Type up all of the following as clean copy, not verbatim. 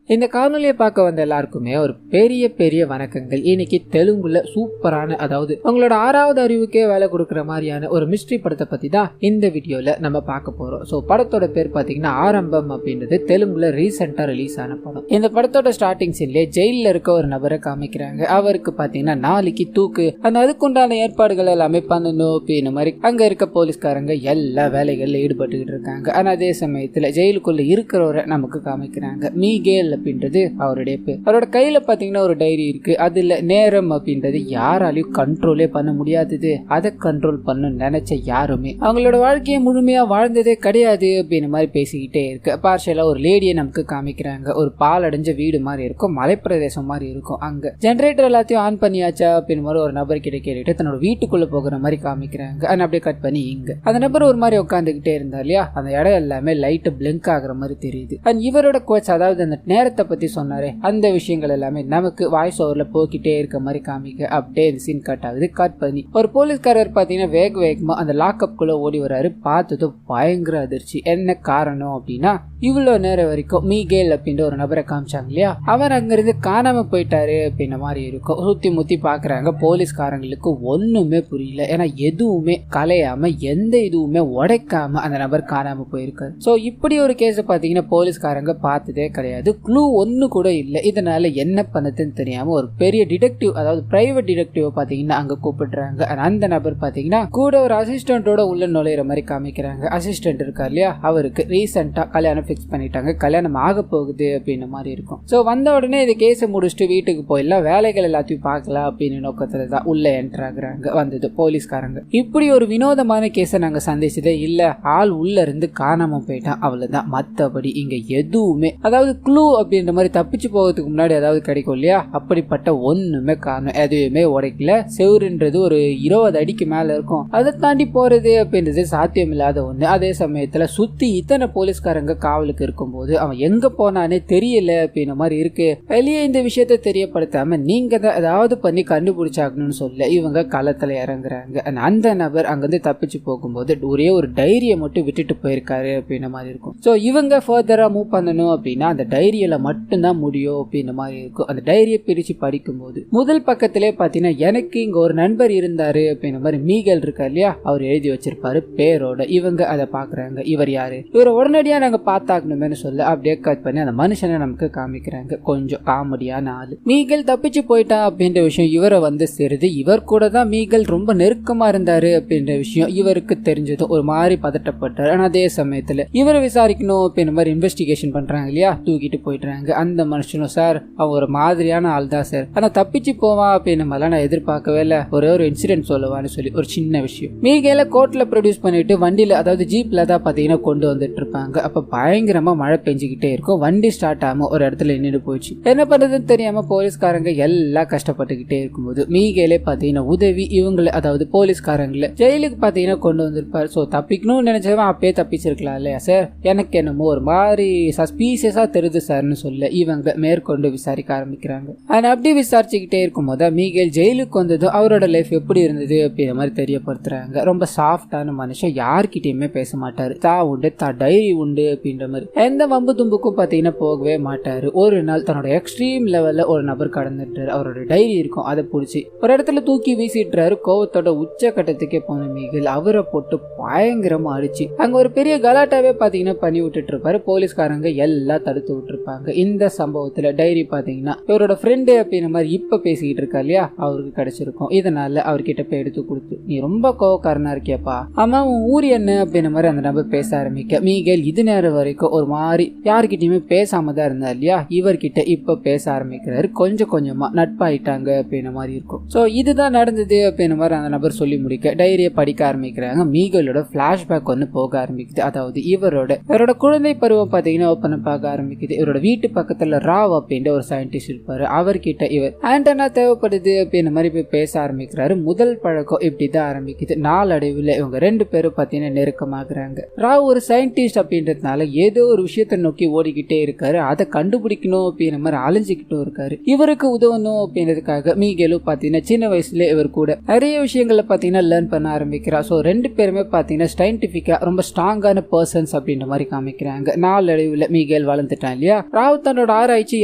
இந்த காணொலியை பார்க்க வந்த எல்லாருக்குமே ஒரு பெரிய பெரிய வணக்கங்கள். இன்னைக்கு தெலுங்குல சூப்பரான, அதாவது உங்களோட 6வது அறிவுக்கே வேலை கொடுக்குற மாதிரியான ஒரு மிஸ்ட்ரி படத்தை பத்தி தான் இந்த வீடியோல நம்ம பார்க்க போறோம். ஸோ படத்தோட பேர் பாத்தீங்கன்னா ஆரம்பம் அப்படின்றது தெலுங்குல ரீசெண்டா ரிலீஸ் ஆன படம். இந்த படத்தோட ஸ்டார்டிங் சீன்ல ஜெயில இருக்க ஒரு நபரை காமிக்கிறாங்க. அவருக்கு பாத்தீங்கன்னா நாளைக்கு தூக்கு, அந்த அதுக்குண்டான ஏற்பாடுகள் எல்லாமே பண்ணணும் அப்படின்னு மாதிரி அங்க இருக்க போலீஸ்காரங்க எல்லா வேலைகள்ல ஈடுபட்டுக்கிட்டு இருக்காங்க. ஆனா அதே சமயத்துல ஜெயிலுக்குள்ள இருக்கிறவரை நமக்கு காமிக்கிறாங்க. மீகேல் அப்படின்றது அவருடைய பேர். அவரோட கையில பாத்தீங்கன்னா ஒரு டைரி இருக்கு. அதுல நேரம் அப்படின்றது யாராலையும் கண்ட்ரோலே பண்ண முடியாதது. அதை கண்ட்ரோல் பண்ண நினைச்ச யாருமே அவங்களோட வாழ்க்கையை முழுமையா வாழ்ந்ததே கிடையாது அப்படின்னு மாதிரி பேசிக்கிட்டே இருக்கு. பார்ஷலா ஒரு லேடியை நமக்கு காமிக்கிறாங்க. ஒரு பால் அடைஞ்ச வீடு மாதிரி இருக்கும், மலைப்பிரதேசம் மாதிரி இருக்கும். அங்க ஜெனரேட்டர் எல்லாத்தையும் ஆன் பண்ணியாச்சா அப்படின்னு மாதிரி ஒரு நபர் கிட்ட கேட்டுட்டு தன்னோட வீட்டுக்குள்ள போகிற மாதிரி காமிக்கிறாங்க. அப்படியே கட் பண்ணி இங்க அந்த நபர் ஒரு மாதிரி உட்காந்துக்கிட்டே இருந்தார் இல்லையா, அந்த இடம் எல்லாமே லைட் பிளிங்க் ஆகுற மாதிரி தெரியுது. இவரோட கோச், அதாவது அந்த நேரத்தை பத்தி சொன்னாரே, அந்த விஷயங்கள் எல்லாமே நமக்கு வாய்ஸ் ஓவர்ல போக்கிட்டே இருக்க மாதிரி காமிக்க. அப்படியே சீன் கட் ஆகுது. கட் பண்ணி ஒரு போலீஸ்காரர் பாத்தீங்கன்னா வேகமா அந்த லாக்அப் குள்ள ஓடி வராரு. பார்த்ததும் பயங்கர அதிர்ச்சி. என்ன காரணம் அப்படின்னா, இவ்வளவு நேரம் வரைக்கும் மீகேல் அப்படின்ற ஒரு நபரை காமிச்சாங்க இல்லையா, அவர் அங்கிருந்து காணாம போயிட்டாரு அப்படின்ற மாதிரி இருக்கும். சுத்தி முத்தி பாக்குறாங்க. போலீஸ்காரங்களுக்கு ஒண்ணுமே புரியல. ஏன்னா எதுவுமே கலையாம எந்த இதுவுமே உடைக்காம அந்த நபர் காணாம போயிருக்காரு. சோ இப்படி ஒரு கேஸ் பாத்தீங்கன்னா போலீஸ்காரங்க பார்த்ததே கிடையாது. க்ளூ ஒன்னு கூட இல்ல. இதனால என்ன பண்ணதுன்னு தெரியாம ஒரு பெரிய டிடெக்டிவ், அதாவது பிரைவேட் டிடெக்டிவ் பாத்தீங்கன்னா அங்க கூப்பிடுறாங்க. அந்த நபர் பாத்தீங்கன்னா கூட ஒரு அசிஸ்டன்டோட உள்ள நுழையிற மாதிரி காமிக்கிறாங்க. அசிஸ்டன்ட் இருக்கார் இல்லையா, அவருக்கு ரீசெண்டா கல்யாணம் பிக்ஸ் பண்ணிட்டாங்க, கல்யாணம் ஆக போகுது அப்படின்ற மாதிரி இருக்கும். சோ வந்த உடனே இந்த கேஸை முடிச்சுட்டு வீட்டுக்கு போயிடலாம், வேலைகள் எல்லாத்தையும் பார்க்கலாம் அப்படின்னு நோக்கத்துல தான் உள்ள என்டர் ஆகுறாங்க வந்தது போலீஸ்காரங்க. இப்படி ஒரு வினோதமான கேஸை நாங்க சந்திச்சதே இல்ல. ஆள் உள்ள இருந்து காணாம போயிட்டான், அவ்வளவுதான். மத்தபடி இங்க எதுவுமே, அதாவது க்ளூ அப்படின்ற மாதிரி தப்பிச்சு போகிறதுக்கு முன்னாடி ஏதாவது கிடைக்கும் இல்லையா, அப்படிப்பட்ட ஒண்ணுமே காரணம் எதுவுமே உடைக்கல. செவருன்றது ஒரு 20 அடிக்கு மேல இருக்கும். அதை தாண்டி போறது அப்படின்றது சாத்தியம் இல்லாத ஒண்ணு. அதே சமயத்துல சுத்தி இத்தனை போலீஸ்காரங்க காவலுக்கு இருக்கும் போது அவன் எங்க போனானே தெரியல அப்படின்ற மாதிரி இருக்கு. வெளியே இந்த விஷயத்த தெரியப்படுத்தாம நீங்க தான் ஏதாவது பண்ணி கண்டுபிடிச்சாகணும்னு சொல்ல இவங்க களத்துல இறங்குறாங்க. அந்த நபர் அங்கிருந்து தப்பிச்சு போகும்போது ஒரே ஒரு டைரியை மட்டும் விட்டுட்டு போயிருக்காரு அப்படின்ற மாதிரி இருக்கும். சோ இவங்க ஃபர்தரா மூவ் பண்ணணும் அப்படின்னா அந்த டைரியில மட்டும்தான் முடியும் அப்படின்ற மாதிரி இருக்கும். அந்த டைரியை பிரிச்சு படிக்கும் போது முதல் பக்கத்திலே பாத்தீங்கன்னா எனக்கு இங்க ஒரு நண்பர் இருந்தாரு அப்படின்ற மாதிரி மீகேல் இருக்கார் இல்லையா, அவர் எழுதி வச்சிருப்பாரு பேரோட. இவங்க அதை பாக்குறாங்க. இவர் யாரு, இவரை உடனடியா நாங்க பார்த்தாக்கணுமே சொல்ல அப்படியே கட் பண்ணி அந்த மனுஷனை நமக்கு காமிக்கிறாங்க. கொஞ்சம் காமெடியான ஆளு. மீகேல் தப்பிச்சு போயிட்டா அப்படின்ற விஷயம் இவரை வந்து சேருது. இவர் கூட தான் மீகேல் ரொம்ப நெருக்கமா இருந்தாரு அப்படின்ற விஷயம் இவருக்கு தெரிஞ்சது. ஒரு மாதிரி பதட்டப்பட்டார். ஆனா அதே சமயத்துல இவரை விசாரிக்கணும் அப்படின்ற மாதிரி இன்வெஸ்டிகேஷன் பண்றாங்க இல்லையா, தூக்கிட்டு போயிட்டாங்க. அந்த மனுஷனும் சார் அவன் ஒரு மாதிரியான ஆள் தான் சார், ஆனா தப்பிச்சு போவான் அப்படின்னு மாதிரிலாம் நான் எதிர்பார்க்கவே இல்லை, ஒரே ஒரு இன்சிடென்ட் சொல்லுவான்னு சொல்லி ஒரு சின்ன விஷயம். மீகேல கோர்ட்ல ப்ரொடியூஸ் பண்ணிட்டு வண்டியில, அதாவது ஜீப்ல தான் பாத்தீங்கன்னா கொண்டு வந்துட்டு இருப்பாங்க. அப்ப பயங்கரமா மழை பெஞ்சுக்கிட்டே இருக்கும். வண்டி ஸ்டார்ட் ஆகாம ஒரு இடத்துல நின்று போயிடுச்சு. என்ன பண்றதுன்னு தெரியாம போலீஸ்காரங்க எல்லாம் கஷ்டப்பட்டுக்கிட்டே இருக்கும்போது மீகேலே பாத்தீங்கன்னா உதவி இவங்களை, அதாவது போலீஸ்காரங்களை ஜெயிலுக்கு பாத்தீங்கன்னா கொண்டு வந்திருப்பாரு. சோ தப்பிக்கணும்னு நினைச்சவன் அப்பயே தப்பிச்சிருக்கலாம் இல்லையா சார், எனக்கு என்னமோ ஒரு மாதிரி சஸ்பீசியஸா தெரியுது சார்னு சொல்ல இவங்க மேற்கொண்டு விசாரிக்க ஆரம்பிக்கிறாங்க. அப்படி விசாரிச்சுக்கிட்டே இருக்கும் போது மீகேல் ஜெயிலுக்கு வந்ததும் அவரோட லைஃப் எப்படி இருந்தது அப்படின்ற மாதிரி தெரியப்படுத்துறாங்க. ரொம்ப சாஃப்டான மனுஷன், யார்கிட்டயுமே பேச மாட்டாரு, உண்டு டைரி உண்டு அப்படின்ற மாதிரி எந்த வம்பு தும்புக்கும் பாத்தீங்கன்னா போகவே மாட்டாரு. ஒரு நாள் தன்னோட எக்ஸ்ட்ரீம் லெவல்ல ஒரு நபர் கடந்துட்டாரு. அவரோட டைரி இருக்கும், அதை பிடிச்சி ஒரு இடத்துல தூக்கி வீசிட்டுறாரு. கோவத்தோட உச்ச கட்டத்துக்கே போன மீகேல் அவரை போட்டு பயங்கரமா அடிச்சு அங்க ஒரு பெரிய கலாட்டாவே பாத்தீங்கன்னா பண்ணி விட்டுட்டு இருப்பாரு. போலீஸ்காரங்க எல்லாம் தடுத்து விட்டுருப்பாங்க. இந்த சம்பவத்துல டைரி பாத்தீங்கன்னா இவரோட ஃப்ரெண்டு அப்படின்ற மாதிரி இப்ப பேசிக்கிட்டு இருக்கா இல்லையா, அவருக்கு கிடைச்சிருக்கும். இதனால அவர்கிட்ட போய் எடுத்து கொடுத்து, நீ ரொம்ப கோவக்காரனா இருக்கியப்பா, ஆமா உன் ஊர் என்ன அப்படின்ற மாதிரி அந்த நபர் பேச ஆரம்பிக்க மீகேல் இது நேரம் வரைக்கும் ஒரு மாதிரி யாருக்கிட்டயுமே பேசாம தான் இருந்தா இல்லையா, இவர்கிட்ட இப்ப பேச ஆரம்பிக்கிறாரு. கொஞ்சம் கொஞ்சமா நட்பாயிட்டாங்க அப்படின்ற மாதிரி இருக்கும். சோ இதுதான் நடந்தது அப்படின்ற மாதிரி அந்த நபர் சொல்லி முடிக்க டைரியை படிக்க ஆரம்பிக்கிறாங்க. மீகேலோட பிளாஷ்பேக் ஒன்னு போக ஆரம்பிக்குது. அதாவது இவரோட குழந்தை பருவம் பாத்தீங்கன்னா ஓப்பன் பார்க்க ஆரம்பிக்குது. இவரோட வீட்டு பக்கத்துல ராவ் அப்படின்ற ஒரு சயின்டிஸ்ட் இருப்பாரு. அவர்கிட்ட இவர் ஆண்டனா தேவைப்படுது அப்படின்ற மாதிரி போய் பேச ஆரம்பிக்கிறாரு. முதல் பழக்கம் இப்படிதான் ஆரம்பிக்குது. நாளடைவில் இவங்க 2 பேரும் பாத்தீங்கன்னா நெருக்கமாகறாங்க. ராவ் ஒரு சயின்டிஸ்ட் அப்படின்றதுனால ஏதோ ஒரு விஷயத்தை நோக்கி ஓடிக்கிட்டே இருக்காரு. அதை கண்டுபிடிக்கணும் அப்படின்ற மாதிரி அலைஞ்சுக்கிட்டும் இருக்காரு. இவருக்கு உதவணும் அப்படின்றதுக்காக மீகேலும் பாத்தீங்கன்னா சின்ன வயசுல இவர் கூட நிறைய விஷயங்களை பாத்தீங்கன்னா லேர்ன் பண்ண ஆரம்பிக்கிறா. சோ 2 பேருமே பாத்தீங்கன்னா சயின்டிபிக்கா ரொம்ப ஸ்ட்ராங்கான பர்சன்ஸ் அப்படின்ற மாதிரி காமிக்கிறாங்க. நாளடைவில் மீகேல் வளர்ந்துட்டான் இல்லையா, ராவ் தன்னோட ஆராய்ச்சி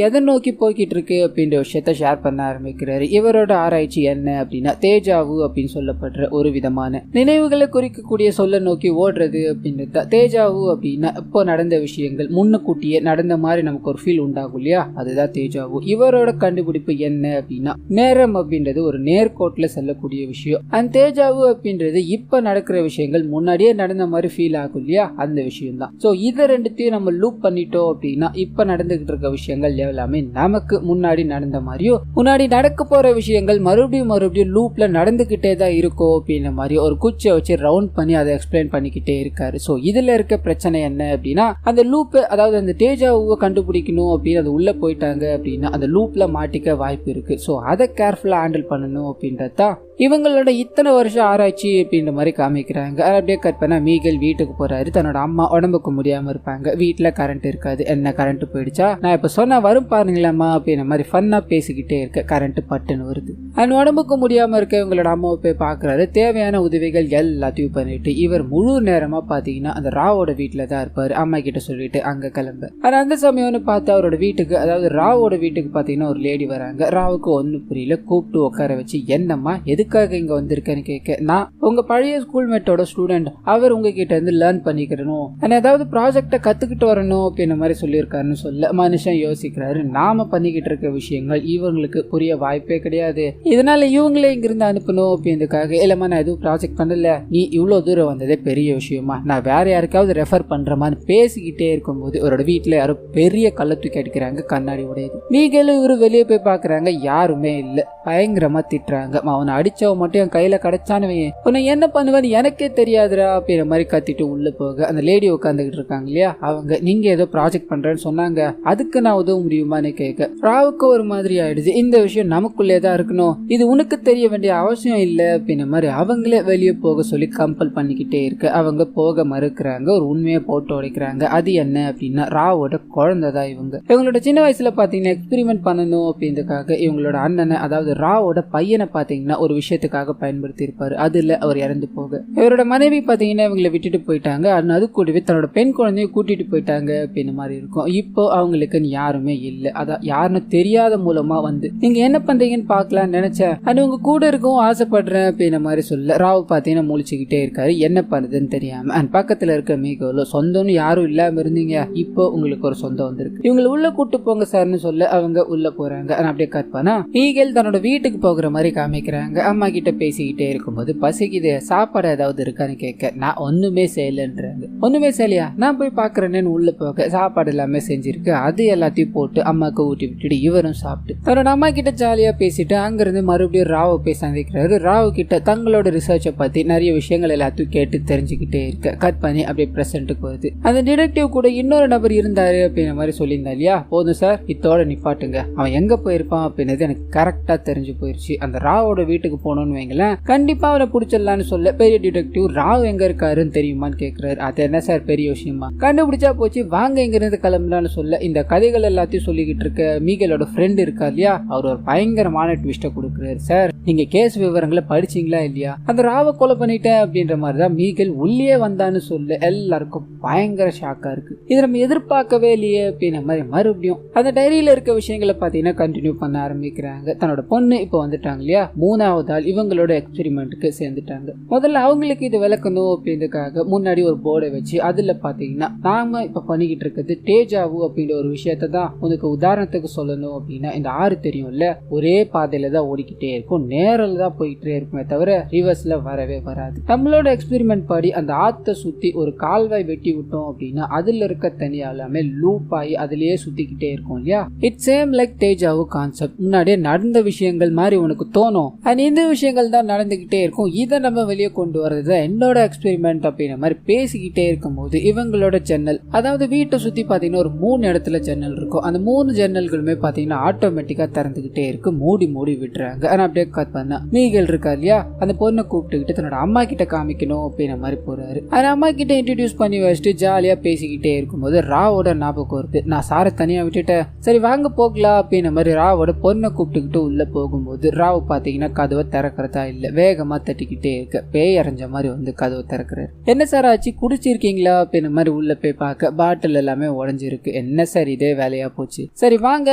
எதை நோக்கி போய்கிட்டு இருக்கு அப்படின்ற விஷயத்த ஷேர் பண்ண ஆரம்பிக்கிறாரு. இவரோட ஆராய்ச்சி என்ன அப்படின்னா தேஜாவு அப்படின்னு சொல்லப்படுற ஒரு விதமான நினைவுகளை குறிக்கக்கூடிய சொல்ல நோக்கி ஓடுறது அப்படின்றது. தேஜாவு அப்படின்னா இப்போ நடந்த விஷயங்கள் முன்னுக்கூட்டியே நடந்த மாதிரி நமக்கு ஒரு ஃபீல் உண்டாகும் இல்லையா, அதுதான் தேஜாவு. இவரோட கண்டுபிடிப்பு என்ன அப்படின்னா நேரம் அப்படின்றது ஒரு நேர்கோட்டில் செல்லக்கூடிய விஷயம். அந்த தேஜாவு அப்படின்றது இப்ப நடக்கிற விஷயங்கள் முன்னாடியே நடந்த மாதிரி ஃபீல் ஆகும் இல்லையா, அந்த விஷயம் தான். ஸோ இதை ரெண்டுத்தையும் நம்ம லூப் பண்ணிட்டோம் அப்படின்னா இப்ப நடந்துகிட்டு இருக்க விஷயங்கள் எல்லாமே நமக்கு முன்னாடி நடந்த மாதிரியோ முன்னாடி நடக்க போற விஷயங்கள் மறுபடியும் லூப்ல நடந்துகிட்டே தான் இருக்கும் அப்படின்ற மாதிரி ஒரு குச்சியை வச்சு ரவுண்ட் பண்ணி அதை எக்ஸ்பிளைன் பண்ணிக்கிட்டே இருக்காரு. ஸோ இதுல இருக்க பிரச்சனை என்ன அப்படின்னா அந்த லூப், அதாவது அந்த தேஜாவை கண்டுபிடிக்கணும் அப்படின்னு அது உள்ள போயிட்டாங்க அப்படின்னா அந்த லூப்ல மாட்டிக்க வாய்ப்பு இருக்கு. ஸோ அதை கேர்ஃபுல்லா ஹேண்டில் பண்ணணும் அப்படின்றதான் இவங்களோட இத்தனை வருஷம் ஆராய்ச்சி அப்படின்ற மாதிரி காமிக்கிறாங்க. அப்படியே கட் பண்ணா மீகல் வீட்டுக்கு போறாரு. தன்னோட அம்மா உடம்புக்கு முடியாம இருப்பாங்க, வீட்டுல கரண்ட் இருக்காது. என்ன கரண்ட் போயிடுச்சா, நான் இப்ப சொன்ன வரும் பாருங்களேம்மா அப்படின்ற மாதிரி ஃபன்னா பேசிக்கிட்டே இருக்க கரண்ட் பட்டுன்னு வருது. அண்ட் உடம்புக்கு முடியாம இருக்க இவங்களோட அம்மாவை போய் பாக்குறாரு. தேவையான உதவிகள் எல்லாத்தையும் பண்ணிட்டு இவர் முழு நேரமா பாத்தீங்கன்னா அந்த ராவோட வீட்டுல தான் இருப்பாரு. அம்மா கிட்ட சொல்லிட்டு அங்க கிளம்ப. ஆனா அந்த சமயம்னு பார்த்து அவரோட வீட்டுக்கு, அதாவது ராவோட வீட்டுக்கு பாத்தீங்கன்னா ஒரு லேடி வராங்க. ராவுக்கு ஒண்ணு புரியல. கூப்பிட்டு உட்கார வச்சு என்னம்மா எதுக்காக இங்க வந்திருக்கேன்னு கேட்க, நான் உங்க பழைய ஸ்கூல்மேட்டோட ஸ்டூடெண்ட், அவர் உங்ககிட்ட இருந்து லேர்ன் பண்ணிக்கிறணும், ஏதாவது ப்ராஜெக்ட கத்துக்கிட்டு வரணும் அப்படின்ற மாதிரி சொல்லியிருக்காருன்னு சொல்ல மனுஷன் யோசிக்கிறாரு. நாம பண்ணிக்கிட்டு இருக்க விஷயங்கள் இவங்களுக்கு புரிய வாய்ப்பே கிடையாது, இதனால இவங்களே இங்கிருந்து அனுப்பணும் அப்படின்றதுக்காக, இல்லம்மா நான் எதுவும் ப்ராஜெக்ட் பண்ணல, நீ இவ்வளவு தூரம் வந்ததே பெரிய விஷயமா, நான் வேற யாருக்காவது ரெஃபர் பண்றமான்னு பேசிக்கிட்டே இருக்கும்போது அவரோட வீட்டுல யாரும் பெரிய கல்லை தூக்கி அடிக்கிறாங்க, கண்ணாடி உடையுது. மீகலும் இவரு வெளியே போய் பாக்குறாங்க, யாருமே இல்ல. பயங்கரமா திட்டுறாங்க. அவனை அடிச்சவ மட்டும் என் கையில கிடைச்சானு உன்னை என்ன பண்ணுவேன்னு எனக்கே தெரியாதுரா அப்படின்ற மாதிரி கத்திட்டு உள்ள போக அந்த லேடி உட்காந்துக்கிட்டு இருக்காங்க இல்லையா, அவங்க நீங்க ஏதோ ப்ராஜெக்ட் பண்றேன்னு சொன்னாங்க, அதுக்கு நான் உதவ முடியுமான்னு கேட்க ராவுக்கு ஒரு மாதிரி ஆயிடுது. இந்த விஷயம் நமக்குள்ளே தான் இருக்கணும், இது உனக்கு தெரிய வேண்டிய அவசியம் இல்லை அப்படின்ற மாதிரி அவங்களே வெளியே போக சொல்லி கம்பல் பண்ணிக்கிட்டே இருக்க அவங்க போக மறுக்கிறாங்க. ஒரு உண்மையை போட்டு உடைக்கிறாங்க. அது என்ன அப்படின்னா ராவோட குழந்தைதான் இவங்க. இவங்களோட சின்ன வயசுல பாத்தீங்கன்னா எக்ஸ்பெரிமெண்ட் பண்ணணும் அப்படின்றதுக்காக இவங்களோட அண்ணனை, அதாவது ராவோட பையனை பாத்தீங்கன்னா ஒரு விஷயத்துக்காக பயன்படுத்தி இருப்பாரு. அதுல அவர் இறந்து போக இவரோட மனைவி பாத்தீங்கன்னா இவங்களை விட்டுட்டு போயிட்டாங்க. அது கூடவே தன்னோட பெண் குழந்தைய கூட்டிட்டு போயிட்டாங்க அப்படின்னு மாதிரி இருக்கும். இப்போ அவங்களுக்கு யாருமே இல்லை, அதான் யாருன்னு தெரியாத மூலமா வந்து நீங்க என்ன பண்றீங்கன்னு பாக்கலாம்னு நினைச்சேன், அது உங்க கூட இருக்கவும் ஆசைப்படுறேன் அப்படின்ற மாதிரி சொல்ல ராவ் பாத்தீங்கன்னா முழிச்சுக்கிட்டே இருக்காரு, என்ன பண்ணுதுன்னு தெரியாம. அண்ட் பக்கத்துல இருக்க மீகோல சொந்தம்னு யாரும் இல்லாம இருந்தீங்க, இப்போ உங்களுக்கு ஒரு சொந்தம் வந்திருக்கு, இவங்களை உள்ள கூட்டு போங்க சார்னு சொல்ல அவங்க உள்ள போறாங்க. அப்படியே கட் பண்ணா மீகல் தன்னோட வீட்டுக்கு போகிற மாதிரி காமிக்கிறாங்க. அம்மா கிட்ட பேசிக்கிட்டே இருக்கும்போது பசிக்குது, சாப்பாடு ஏதாவது இருக்கான்னு கேட்க, நான் ஒண்ணுமே செய்யலன்றாங்க. ஒண்ணுமே செய்யலையா, நான் போய் பாக்குறேன்னு உள்ள போக சாப்பாடு எல்லாமே செஞ்சிருக்கு. அது எல்லாத்தையும் போட்டு அம்மாக்கு ஊட்டி விட்டுட்டு இவரும் சாப்பிட்டு தன்னோட அம்மா கிட்ட ஜாலியா பேசிட்டு அங்கிருந்து மறுபடியும் ராவை போய் சந்திக்கிறாரு. ராவு கிட்ட தங்களோட ரிசர்ச்சை பத்தி நிறைய விஷயங்கள் எல்லாத்தையும் கேட்டு தெரிஞ்சுக்கிட்டே இருக்க கட் பண்ணி அப்படியே பிரசன்ட்டுக்கு வருது. அந்த டிடெக்டிவ் கூட இன்னொரு நபர் இருந்தாரு அப்படின்ற மாதிரி சொல்லியிருந்தா இல்லையா, போதும் சார் இத்தோட நிப்பாட்டுங்க, அவன் எங்க போயிருப்பான் அப்படின்றது எனக்கு கரெக்டா தெரிஞ்சு போயிருச்சு. அந்த ராவோட வீட்டுக்கு போனோம்னு வைங்களேன், கண்டிப்பா அவனை பிடிச்சிடலான்னு சொல்ல பெரிய டிடெக்டிவ் ராவ் எங்க இருக்காருன்னு தெரியுமான்னு கேட்கிறாரு. அது என்ன சார் பெரிய விஷயமா, கண்டுபிடிச்சா போச்சு, வாங்க இங்க இருந்து கிளம்பலான்னு சொல்ல இந்த கதைகள் எல்லாத்தையும் சொல்லிக்கிட்டு இருக்க மீகலோட ஃப்ரெண்ட் இருக்கா இல்லையா, அவர் ஒரு பயங்கரமான ட்விஸ்ட கொடுக்குறாரு. சார் நீங்க கேஸ் விவரங்களை படிச்சீங்களா இல்லையா, அந்த ராவை கொலை பண்ணிட்டேன் அப்படின்ற மாதிரிதான் மீகல் உள்ளே வந்தான்னு சொல்ல எல்லாருக்கும் பயங்கர ஷாக்கா இருக்கு. இது நம்ம எதிர்பார்க்கவே இல்லையே அப்படின்ற மாதிரி மறுபடியும் அந்த டைரியில இருக்க விஷயங்களை பாத்தீங்கன்னா கண்டினியூ பண்ண ஆரம்பிக்கிறாங்க. தன்னோட பொண்ணு இப்ப வந்துட்டாங்க இல்லையா, மூணாவது ஆள் இவங்களோட எக்ஸ்பெரிமெண்ட்டுக்கு சேர்ந்துட்டாங்க. முதல்ல அவங்களுக்கு இது விளக்கணும் அப்படின்றதுக்காக முன்னாடி ஒரு போர்டை வச்சு அதுல பாத்தீங்கன்னா நாம இப்ப பண்ணிக்கிட்டு இருக்கிறது தேஜாவு அப்படின்ற ஒரு விஷயத்த தான் உனக்கு உதாரணத்துக்கு சொல்லணும் அப்படின்னா இந்த ஆறு தெரியும்ல, ஒரே பாதையில தான் ஓடிக்கிட்டே இருக்கும், நேரில் தான் போயிட்டே இருக்குமே தவிர ரிவர்ஸ்ல வரவே வராது. நம்மளோட எக்ஸ்பெரிமெண்ட் படி அந்த ஆத்தை சுத்தி ஒரு கால்வாய் வெட்டி விட்டோம் அப்படின்னா அதுல இருக்க தண்ணி எல்லாமே லூப் ஆகி அதுலயே சுத்திக்கிட்டே இருக்கும் இல்லையா. It's same like deja vu concept. முன்னாடியே நடந்த விஷயங்கள் மாதிரி உனக்கு தோணும், இந்த விஷயங்கள் தான் நடந்துகிட்டே இருக்கும், இதை நம்ம வெளியே கொண்டு வர்றது என்னோட எக்ஸ்பெரிமெண்ட் அப்படின்ற மாதிரி பேசிக்கிட்டே இருக்கும்போது இவங்களோட ஜன்னல், அதாவது வீட்டை சுத்தி பாத்தீங்கன்னா ஒரு 3 இடத்துல ஜன்னல் இருக்கும். அந்த 3 ஜன்னல்களுமே பாத்தீங்கன்னா ஆட்டோமேட்டிக்கா திறந்துகிட்டே இருக்கு, மூடி விட்டுறாங்க. ஆனா அப்படியே கட் பண்ணா மீகல் இருக்கா இல்லையா, அந்த பொண்ணை கூப்பிட்டுக்கிட்டு தன்னோட அம்மா கிட்ட காமிக்கணும் அப்படின்ற மாதிரி போறாரு. அந்த அம்மா கிட்ட இன்ட்ரடியூஸ் பண்ணி வச்சுட்டு ஜாலியா பேசிக்கிட்டே இருக்கும்போது ராவோட ஞாபகம் வருது, நான் சாரை தனியா விட்டுட்டேன், சரி வாங்க போகலாம் அப்படின்ற மாதிரி ராவோட பொண்ணை கூப்பிட்டுக்கிட்டு உள்ள போகும்போது ராவ் பாத்தீங்கன்னா கதவை திறக்கிறதா இல்ல, வேகமா தட்டிக்கிட்டே இருக்க. பேய் அரைஞ்ச மாதிரி வந்து கதவை திறக்கிறாரு. என்ன சார் ஆச்சு, குடிச்சிருக்கீங்களா அப்படின்ற மாதிரி உள்ள போய் பார்க்க பாட்டில் எல்லாமே உடஞ்சிருக்கு. என்ன சார் இதே வேலையா போச்சு, சரி வாங்க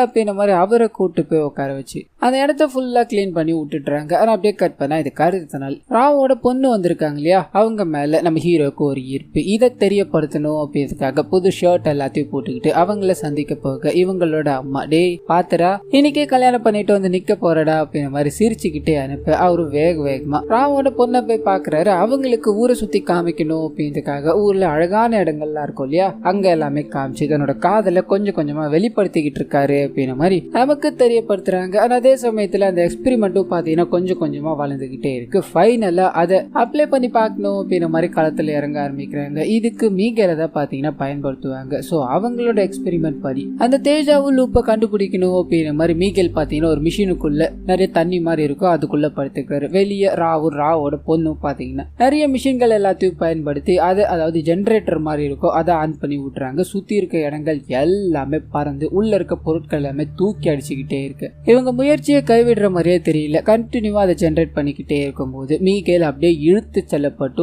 அப்படின்ற மாதிரி அவரை கூட்டு போய் உட்கார வச்சு அந்த இடத்த ஃபுல்லா கிளீன் பண்ணி விட்டுட்டுறாங்க. ஆனா அப்படியே கட் பண்ணா இது கருத்து நாள் ராவோட பொண்ணு வந்திருக்காங்க இல்லையா, அவங்க மேல நம்ம ஹீரோக்கு ஒரு ஈர்ப்பு. இதை தெரியப்படுத்தணும் அப்படின்றதுக்காக புது ஷர்ட் எல்லாத்தையும் போட்டுக்கிட்டு அவங்கள சந்திக்க போக இவங்களோட அம்மா, டேய் பாத்துரா இன்னைக்கே கல்யாணம் பண்ணிட்டு வந்து நிக்க போறடா அப்படின்ற மாதிரி சிரிச்சுக்கிட்டே அனுப்ப அவரு வேகமா ராவோட பொண்ணை போய் பாக்குறாரு. அவங்களுக்கு ஊரை சுத்தி காமிக்கணும் அப்படின்றதுக்காக ஊர்ல அழகான இடங்கள்லாம் இருக்கும் இல்லையா, அங்க எல்லாமே காமிச்சு தன்னோட காதல கொஞ்சம் கொஞ்சமா வெளிப்படுத்திக்கிட்டு இருக்காரு அப்படின்ற மாதிரி நமக்கு தெரியப்படுத்துறாங்க. ஆனா அதே சமயத்துல அந்த எக்ஸ்பெரிமெண்ட்டும் பாத்தீங்கன்னா கொஞ்சம் கொஞ்சமா வளர்ந்துகிட்டே இருக்கு. ஃபைனலா அதை அப்ளை பண்ணி பார்க்கணும் அப்படின்ற மாதிரி களத்துல இறங்க ஆரம்பிக்கிறாங்க. இதுக்கு மீகேலை தான் பாத்தீங்கன்னா பயன்படுத்துவாங்க. சோ அவங்களோட எக்ஸ்பெரிமெண்ட் படி அந்த தேஜாவும் லூப்பை கண்டுபிடிக்கணும் அப்படின்ற மாதிரி மீகேல் பாத்தீங்கன்னா ஒரு மிஷினுக்குள்ள நிறைய தண்ணி மாதிரி இருக்கும், அதுக்குள்ள படுத்துக்கிறாரு. வெளியே ராவோட பொண்ணு பாத்தீங்கன்னா நிறைய மிஷின்கள் எல்லாத்தையும் பயன்படுத்தி அதை, அதாவது ஜெனரேட்டர் மாதிரி இருக்கும், அதை ஆன் பண்ணி விட்டுறாங்க. சுத்தி இருக்க இடங்கள் எல்லாமே பறந்து உள்ள இருக்க பொருட்கள் எல்லாமே தூக்கி அடிச்சுக்கிட்டே இருக்கு. இவங்க முயற்சியை கைவிடுற மாதிரியே தெரியல, கண்டினியூவா அதை ஜெனரேட் பண்ணிக்கிட்டே இருக்கும்போது மீகேல் அப்படியே இழுத்து செல்லப்பட்டு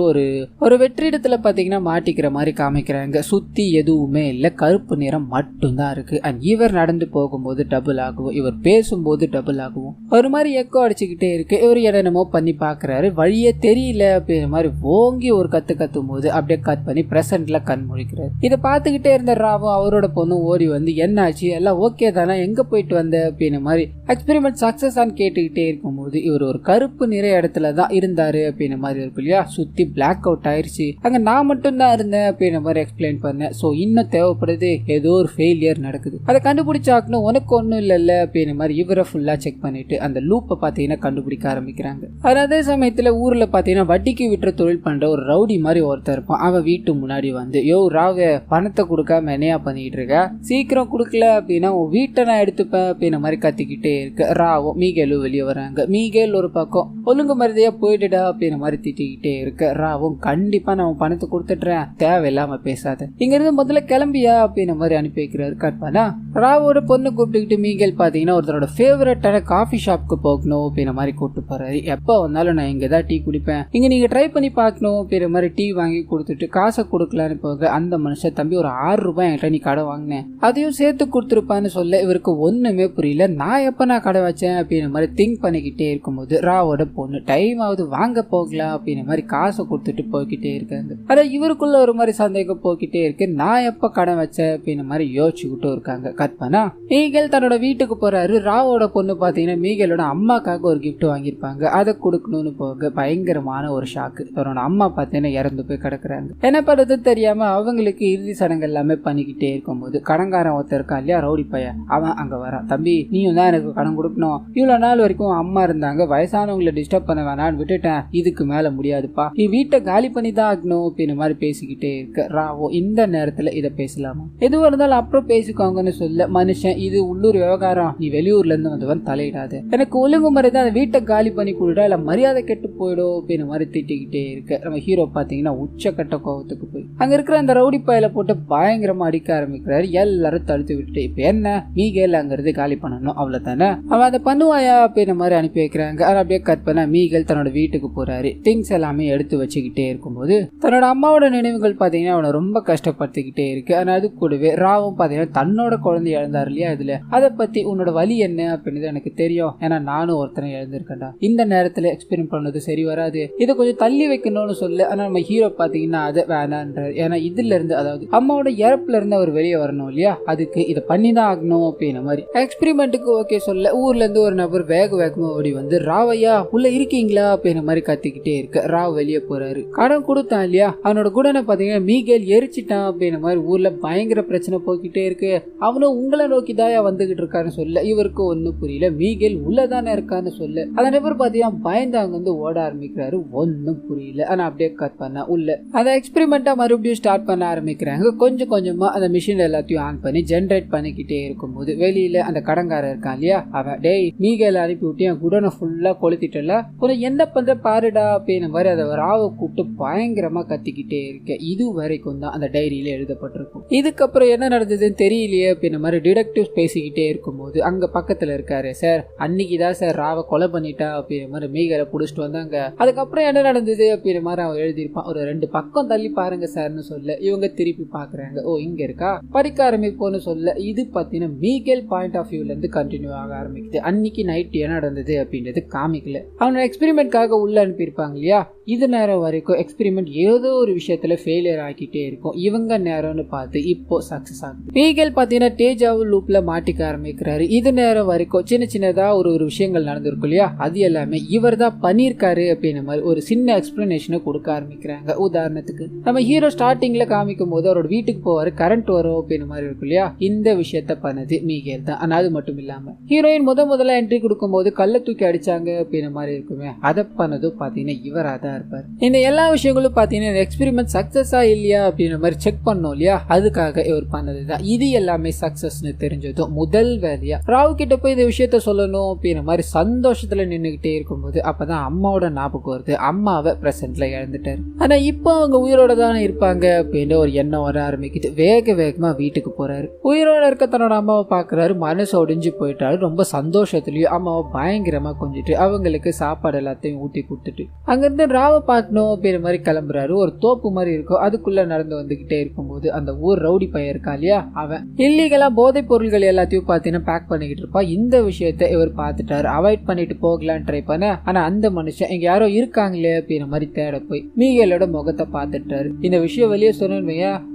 ஒரு வெற்றிடத்துல பாத்தீங்கன்னா மாட்டிக்கிற மாதிரி காமிக்கிறாங்க. சுத்தி எதுவுமே இல்ல, கருப்பு நிறம் மட்டும்தான் இருக்கு. அண்ட் இவர் நடந்து போகும்போது டபுள் ஆகும், இவர் பேசும்போது டபுள் ஆகும், ஒரு மாதிரி எக்கோ அடிச்சுக்கிட்டே இருக்கு. இவர் என்னமோ பண்ணி பாக்குறாரு, வழியே தெரியல அப்படின்ற மாதிரி ஓங்கி ஒரு கத்தும் போது அப்படியே கட் பண்ணி பிரசன்ட்ல கண் முழிக்கிறாரு. இதை பார்த்துக்கிட்டே இருந்த ராவும் அவரோட பொண்ணும் ஓடி வந்து என்னாச்சு, எல்லாம் ஓகே தானே, எங்க போயிட்டு வந்த அப்படின்ற மாதிரி எக்ஸ்பெரிமெண்ட் சக்சஸ் ஆன்னு கேட்டுக்கிட்டே இருக்கும்போது இவர் ஒரு கருப்பு நிற இடத்துல தான் இருந்தாரு அப்படின்ற மாதிரி இருக்கு இல்லையா, சுத்தி பிளாக் அவுட் ஆயிடுச்சு, அங்க நான் மட்டும் தான் இருந்தேன் அப்படின்ற மாதிரி எக்ஸ்பிளைன் பண்ணேன். சோ இன்னும் தேவைப்படுது, ஏதோ ஒரு ஃபெயிலியர் நடக்குது, அதை கண்டுபிடிச்சாக்கணும், உனக்கு ஒன்னும் இல்ல அப்படின்ற மாதிரி இவரை ஃபுல்லா செக் பண்ணிட்டு அந்த லூப்பை பாத்தீங்கன்னா கண்டுபிடிக்க ஆரம்பிக்கிறாங்க. அதே சமயத்துல ஊர்ல பாத்தீங்கன்னா வட்டிக்கு விட்டுற தொழில் பண்ற ஒரு ரவுடி மாதிரி ஒருத்தர் இருப்பான். அவன் வீட்டு முன்னாடி வந்து, யோ ராவ பணத்தை கொடுக்காம என்னையா பண்ணிட்டு இருக்க, சீக்கிரம் கொடுக்கல அப்படின்னா உன் வீட்டை நான் எடுத்துப்பேன் அப்படின்ற மாதிரி கத்திக்கிட்டே இருக்கு. ராவும் மீகேலும் வெளியே வராங்க. மீகேல் ஒரு பக்கம் ஒழுங்கு மருதையா போயிடுடா அப்படின்ற மாதிரி திட்டிக்கிட்டே இருக்கு. ராவும் கண்டிப்பா நான் பணத்தை கொடுத்துட்றேன், தேவையில்லாம பேசாத, இங்க இருந்து முதல்ல கிளம்பியா அப்படின்ற மாதிரி அனுப்பி வைக்கிறாரு. கட்பானா ராவோட பொண்ணு கூப்பிட்டுக்கிட்டு மீகேல் பாத்தீங்கன்னா ஒருத்தரோட ஃபேவரட்டான காஃபி ஷாப்க்கு போகணும் அப்படின்ற மாதிரி கூப்பிட்டு போறாரு. எப்ப வந்தாலும் நான் இங்கதான் டீ குடிப்பேன், இங்க நீங்க ட்ரை பண்ணி பார்க்கணும் அப்படின்ற மாதிரி டீ வாங்கி கொடுத்துட்டு காசை கொடுக்கலான்னு போக அந்த மனுஷன், தம்பி ஒரு 6 ரூபாய் என்கிட்ட நீ கடை வாங்கினேன், அதையும் சேர்த்து கொடுத்துருப்பான்னு சொல்ல இவருக்கு ஒண்ணுமே புரியல. நான் எப்ப நான் கடை வச்சேன் அப்படின்ற மாதிரி திங்க் பண்ணிக்கிட்டே இருக்கும்போது ராவோட பொண்ணு, டைம் ஆகுது வாங்க போகலாம் அப்படின்ற மாதிரி காசை கொடுத்துட்டு போய்கிட்டே இருக்காங்க. அதான் இவருக்குள்ள ஒரு மாதிரி சந்தேகம் போய்கிட்டே இருக்கு, நான் எப்ப கடை வச்சேன் அப்படின்ற மாதிரி யோசிச்சுக்கிட்டு இருக்காங்க. கட் பண்ணா மீகேல் தன்னோட வீட்டுக்கு போறாரு. ராவோட பொண்ணு பாத்தீங்கன்னா மீகேலோட அம்மாக்காக ஒரு கிஃப்ட் வாங்கியிருப்பாங்க, அதை கொடுக்கணும்னு போக பயங்கரமான ஒரு ஷாக்கு. அவரோட அம்மா பாத்தீங்கன்னா இறந்து போய் கிடக்குறாங்க. என்ன பண்றது தெரியாம அவங்களுக்கு இறுதி சடங்கு எல்லாமே பண்ணிக்கிட்டே இருக்கும்போது கடங்காரன் ஒருத்தர் இருக்கான் இல்லையா, ரவுடி பையன், அவன் அங்க வரான். தம்பி நீயும் தான் எனக்கு கடன் கொடுக்கணும், இவ்வளவு நாள் வரைக்கும் அம்மா இருந்தாங்க, வயசானவங்களை டிஸ்டர்ப் பண்ண வேணான்னு விட்டுட்டேன், இதுக்கு மேல முடியாதுப்பா, நீ வீட்டை காலி பண்ணி தான் ஆகணும் அப்படின்னு மாதிரி பேசிக்கிட்டே இருக்க. ராவோ இந்த நேரத்துல இதை பேசலாமா, எதுவும் இருந்தாலும் அப்புறம் பேசிக்கோங்கன்னு சொல்ல, மனுஷன் இது உள்ளூர் விவகாரம், நீ வெளியூர்ல இருந்து வந்தவன் தலையிடாது, எனக்கு ஒழுங்கு முறை தான் அந்த வீட்டை காலி பண்ணி கொடுடா, இல்ல மரியாதை கெட்டு போயிடும் அப்படின்னு மாதிரி திட்டிக்கிட்டே இருக்க. நம்ம ஹீரோ பாத்தீங்கன்னா உச்சக்கட்ட கோவத்துக்கு போய் அங்க இருக்கிற அந்த ரவுடி பையில போட்டு பயங்கரமா அடிக்க ஆரம்பிக்கிறாரு. எல்லாரும் தடுத்து விட்டுட்டு, இப்ப என்ன மீகேல் அங்கிருந்து காலி பண்ணணும் அவ்வளவுதானே, அவன் அதை பண்ணுவாயா அப்படின்ற மாதிரி அனுப்பி வைக்கிறாங்க. அதை அப்படியே கட் பண்ண மீகேல் தன்னோட வீட்டுக்கு போறாரு. திங்ஸ் எல்லாமே எடுத்து வச்சுக்கிட்டே இருக்கும்போது தன்னோட அம்மாவோட நினைவுகள் பாத்தீங்கன்னா அவனை ரொம்ப கஷ்டப்படுத்திக்கிட்டே இருக்கு. ஆனா அது கூடவே ராவும் பாத்தீங்கன்னா தன்னோட குழந்தை இழந்தாரு இல்லையா, இதுல அதை பத்தி உன்னோட வலி என்ன அப்படின்னு எனக்கு தெரியும், ஏன்னா நானும் ஒருத்தனை இழந்திருக்கேன்டா, இந்த நேரத்துல எக்ஸ்பீரியன்ஸ் பண்ணது சரி வராது, இதை கொஞ்சம் தள்ளி வைக்கணும்னு சொல்ல. ஆனா நம்ம ஹீரோ பாத்தீங்கன்னா அதை வேணான்றாரு, ஏன்னா இதுல இருந்து அதாவது அம்மாவோட இறப்புல இருந்து அவர் வெளியே வரணும் இல்லையா, அதுக்கு இதை பண்ணிதான் ஆகணும் அப்படின்ற மாதிரி எக்ஸ்பெரிமெண்ட்டுக்கு ஓகே சொல்ல ஊர்ல இருந்து ஒரு நபர் வேகமா ஓடி வந்து, ராவையா உள்ள இருக்கீங்களா அப்படின்ற மாதிரி கத்திக்கிட்டே இருக்கு. ராவ் வெளியே போறாரு. கடன் கொடுத்தான் இல்லையா, அவனோட குடனை பாத்தீங்கன்னா மீகேல் எரிச்சிட்டான் அப்படின்ற மாதிரி ஊர்ல பயங்கர பிரச்சனை போய்கிட்டே இருக்கு, அவனும் உங்களை நோக்கி தாயா வந்துகிட்டு இருக்காருன்னு சொல்ல இவருக்கு ஒன்னும் புரியல. மீகேல் உள்ளதானே இருக்கான்னு சொல்ல அந்த நபர் பாத்தீங்கன்னா பயந்து அங்க வந்து ஓட ஆரம்பிக்கிறாரு. ஒன்னும் புரியல. ஆனா அப்படியே கட் பண்ண உள்ள அந்த எக்ஸ்பெரிமெண்டா மறுபடியும் ஸ்டார்ட் பண்ண ஆரம்பிக்கிறாங்க. கொஞ்சம் கொஞ்சமா அந்த மிஷின் எல்லாத்தையும் ஆன் பண்ணி ஜென்ரேட் பண்ணிக்கிட்டே இருக்கும்போது வெளியில அந்த கடங்காரன் இருக்கான் இல்லையா, அவன் டேய் மீகேல் அனுப்பி விட்டு என் குடனை ஃபுல்லா கொளுத்திட்டல, உனக்கு என்ன பண்ற பாருடா அப்படின்னு மாதிரி அதை ராவை கூப்பிட்டு பயங்கரமா கத்திக்கிட்டே இருக்க. இது வரைக்கும் தான் அந்த டைரியில எழுதப்பட்டிருக்கும். இதுக்கப்புறம் என்ன நடந்ததுன்னு தெரியலையே அப்படின்னு மாதிரி டிடெக்டிவ் பேசிக்கிட்டே இருக்கும்போது அங்க பக்கத்துல இருக்காரு, சார் அன்னைக்குதான் சார் ராவை கொலை பண்ணிட்டு பண்ணிட்டா அப்படிங்கிற மாதிரி மீகலை புடிச்சிட்டு வந்தாங்க. அதுக்கப்புறம் என்ன நடந்தது அப்படிங்கிற மாதிரி அவன் எழுதியிருப்பான். ஒரு 2 பக்கம் தள்ளி பாருங்க சார்னு சொல்ல இவங்க திருப்பி பாக்குறாங்க. ஓ இங்க இருக்கா, படிக்க ஆரம்பிப்போன்னு சொல்ல இது பாத்தீங்கன்னா மீகல் பாயிண்ட் ஆஃப் வியூல இருந்து கண்டினியூ ஆக ஆரம்பிக்குது. அன்னைக்கு நைட் என்ன நடந்தது அப்படின்றது காமிக்கல. அவனோட எக்ஸ்பெரிமெண்ட்காக உள்ள அனுப்பியிருப்பாங்க இல்லையா, இது நேரம் வரைக்கும் எக்ஸ்பெரிமெண்ட் ஏதோ ஒரு விஷயத்துல ஃபெயிலியர் ஆகிட்டே இருக்கும். இவங்க நேரம்னு பார்த்து இப்போ சக்சஸ் ஆகுது. மீகல் பாத்தீங்கன்னா டேஜாவு லூப்ல மாட்டிக்க ஆரம்பிக்கிறாரு. இது நேரம் வரைக்கும் சின்ன சின்னதா ஒரு விஷயங்கள் நடந்திருக்கும் இல்லையா, அது எல்லாமே இவர் தான் பண்ணிருக்காரு அப்படின்ற மாதிரி ஒரு சின்ன எக்ஸ்பிளனேஷனை கொடுக்க ஆரம்பிக்கிறாங்க. உதாரணத்துக்கு நம்ம ஹீரோ ஸ்டார்டிங்ல காமிக்கும் போது அவரோட வீட்டுக்கு போவாரு, கரண்ட் வரும் அப்படின்ற மாதிரி இருக்கும் இல்லையா, இந்த விஷயத்த பண்ணது மீகல் தான். ஆனா அது மட்டும் இல்லாம ஹீரோயின் முதல்ல என்ட்ரி கொடுக்கும் போது கல்ல தூக்கி அடிச்சாங்க அப்படின்ற மாதிரி இருக்குமே, அதை பண்ணதும் பாத்தீங்கன்னா இவரா தான் இருப்பார். இந்த எல்லா விஷயங்களும் பாத்தீங்கன்னா எக்ஸ்பெரிமெண்ட் சக்சஸா இல்லையா அப்படின்ற மாதிரி செக் பண்ணோம் இல்லையா, அதுக்காக இவர் பண்ணதுதான். இது எல்லாமே சக்சஸ்னு தெரிஞ்சதும் முதல் வேலையா ராவ் கிட்ட போய் இந்த விஷயத்த சொல்லணும் அப்படின்ற மாதிரி சந்தோஷத்துல நின்னுகிட்டே இருக்கும்போது அப்பதான் அம்மாவோட ஞாபகம் வருது. அம்மாவை பிரசன்ட்ல இழந்துட்டாரு. ஆனா இப்போ அவங்க உயிரோட தானே இருப்பாங்க அப்படின்னு ஒரு எண்ணம் வர ஆரம்பிக்குது. வேகமா வீட்டுக்கு போறாரு. உயிரோட இருக்க தன்னோட அம்மாவை பாக்குறாரு. மனசு ஒடிஞ்சு போயிட்டாரு. ரொம்ப சந்தோஷத்துலயும் அம்மாவை பயங்கரமா கொஞ்சிட்டு அவங்களுக்கு சாப்பாடு எல்லாத்தையும் ஊட்டி கொடுத்துட்டு அங்கிருந்து ராவை பார்க்கணும் அப்படின்ற மாதிரி கிளம்புறாரு. ஒரு தோப்பு மாதிரி இருக்கும், அதுக்குள்ள நடந்து வந்துகிட்டே இருக்கும்போது அந்த ஊர் ரவுடி பையன் இருக்கா இல்லையா, அவன் இல்லீகலா போதைப் பொருட்கள் எல்லாத்தையும் பாத்தீங்கன்னா பேக் பண்ணிக்கிட்டு இருப்பான். இந்த விஷயத்த இவர் பார்த்துட்டாரு. அவாய்ட் பண்ணிட்டு போகலான்னு ட்ரை பண்ண, ஆனா அந்த மனுஷன் இங்க யாரோ இருக்காங்களே அப்படின்ற மாதிரி தேட போய் மீகலோட முகத்தை பார்த்துட்டாரு. இந்த விஷயம் வெளியே சொன்னேன்